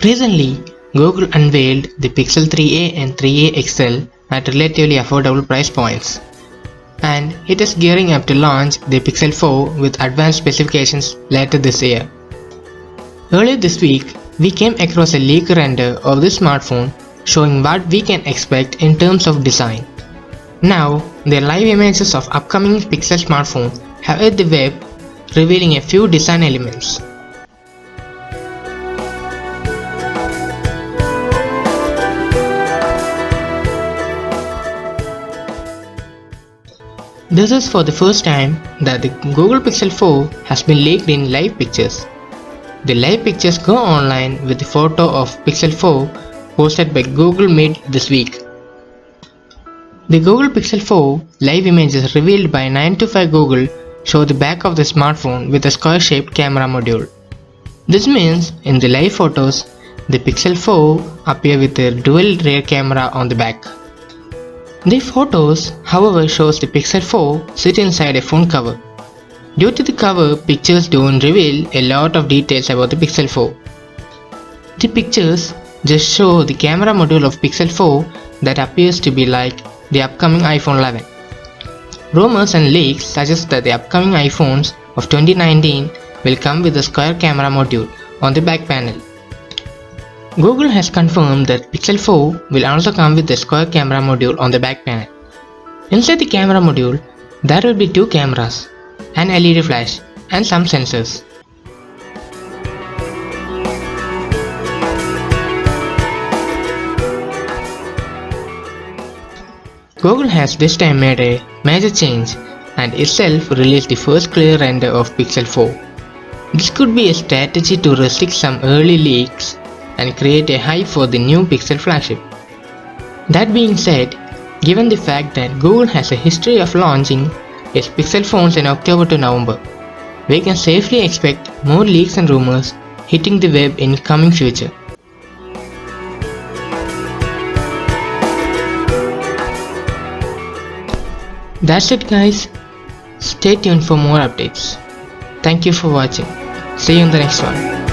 Recently, Google unveiled the Pixel 3a and 3a XL at relatively affordable price points, and it is gearing up to launch the Pixel 4 with advanced specifications later this year. Earlier this week, we came across a leak render of this smartphone showing what we can expect in terms of design. Now, the live images of upcoming Pixel smartphone have hit the web, revealing a few design elements. This is for the first time that the Google Pixel 4 has been leaked in live pictures. The live pictures go online with the photo of Pixel 4 posted by Google mid this week. The Google Pixel 4 live images revealed by 9to5 Google show the back of the smartphone with a square-shaped camera module. This means in the live photos, the Pixel 4 appear with a dual rear camera on the back. The photos, however, shows the Pixel 4 sit inside a phone cover. Due to the cover, pictures don't reveal a lot of details about the Pixel 4. The pictures just show the camera module of Pixel 4 that appears to be like the upcoming iPhone 11. Rumors and leaks suggest that the upcoming iPhones of 2019 will come with a square camera module on the back panel. Google has confirmed that Pixel 4 will also come with a square camera module on the back panel. Inside the camera module, there will be two cameras, an LED flash, and some sensors. Google has this time made a major change and itself released the first clear render of Pixel 4. This could be a strategy to restrict some early leaks and create a hype for the new Pixel flagship. That being said, given the fact that Google has a history of launching its Pixel phones in October to November, we can safely expect more leaks and rumors hitting the web in coming future. That's it guys, stay tuned for more updates. Thank you for watching, see you in the next one.